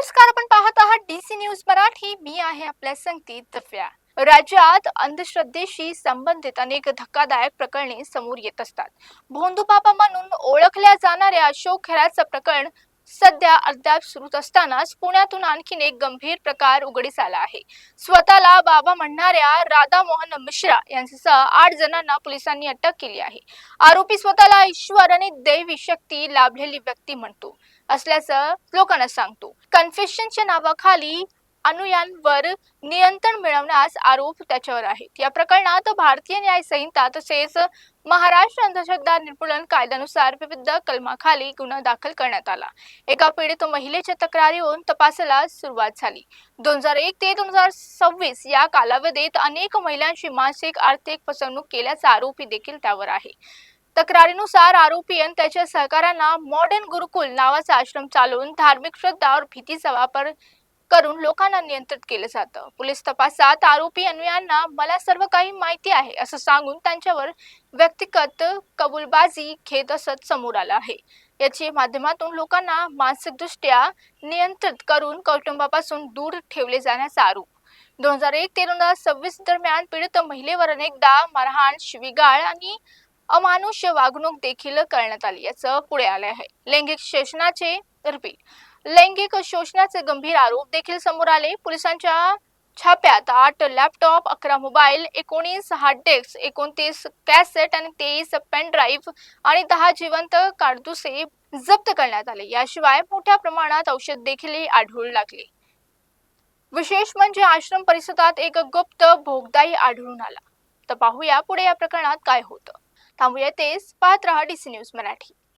नमस्कार, आपण पाहत आहात डीसी न्यूज मराठी. मी आहे आपल्या संगीत दफ्या. राज्यात अंधश्रद्धेशी संबंधित अनेक धक्कादायक प्रकरणे समोर येत असतात. भोंदूबाबा म्हणून ओळखल्या जाणाऱ्या अशोक खैराचं प्रकरण सध्या अद्याप सुरूच असतानाच पुण्यातून आणखीन एक गंभीर प्रकार उघडीस आला आहे. स्वतःला बाबा म्हणणाऱ्या राधामोहन मिश्रा यांच्यासह 8 जणांना पोलिसांनी अटक केली आहे. आरोपी स्वतःला ईश्वर आणि दैवी शक्ती लाभलेली व्यक्ती म्हणतो असल्याचं लोकांना सांगतो. कन्फेशनच्या नावाखाली अनुयायांवर नियंत्रण मिळवण्यास आरोप त्याच्यावर आहेत. या प्रकरणात भारतीय न्याय संहिता तसेच महाराष्ट्र अंधश्रद्धा निर्मूलन कायद्यानुसार विविध कलमाखाली गुन्हा दाखल करण्यात आला. एका पीडित महिलेच्या तक्रारीवरून तपासाला सुरुवात झाली. 2001 ते 2026 या कालावधीत अनेक महिलांची मानसिक आर्थिक फसवणूक केल्याचा आरोपी देखील त्यावर आहे. तक्रारीनुसार आरोपी आणि त्याच्या सहकाऱ्यांना मॉडर्न गुरुकुल नावाचा आश्रम चालवून धार्मिक श्रद्धा और भीतीचा वापर करून लोकांना नियंत्रित केलं जातं. पोलीस तपासात आरोपी अन्वयांना मला सर्व काही माहिती आहे असं सांगून त्यांच्यावर व्यक्तिगत कबूलबाजी घेत असत समोर आलं आहे. याच्या माध्यमातून लोकांना मानसिकदृष्ट्या नियंत्रित करून कुटुंबापासून दूर ठेवले जाण्याचा आरोप. 2001 ते 2026 दरम्यान पीडित महिलेवर अनेकदा मारहाण, शिवीगाळ आणि अमानुष वागणूक देखील करण्यात आली याचं पुढे आले आहे. लैंगिक शोषणाचे गंभीर आरोप देखील समोर आले. पोलिसांच्या छाप्यात 8 laptop, 11 mobile, 19 hard disk, 29 cassette आणि 23 पेन ड्राईव्ह आणि 10 जिवंत कारतुसे जप्त करण्यात आले. याशिवाय मोठ्या प्रमाणात औषध देखील आढळू लागले. विशेष म्हणजे आश्रम परिसरात एक गुप्त भोगदाही आढळून आला. तर पाहूया पुढे या प्रकरणात काय होतं. थांबूया तेच पाहत रहा डीसी न्यूज मराठी.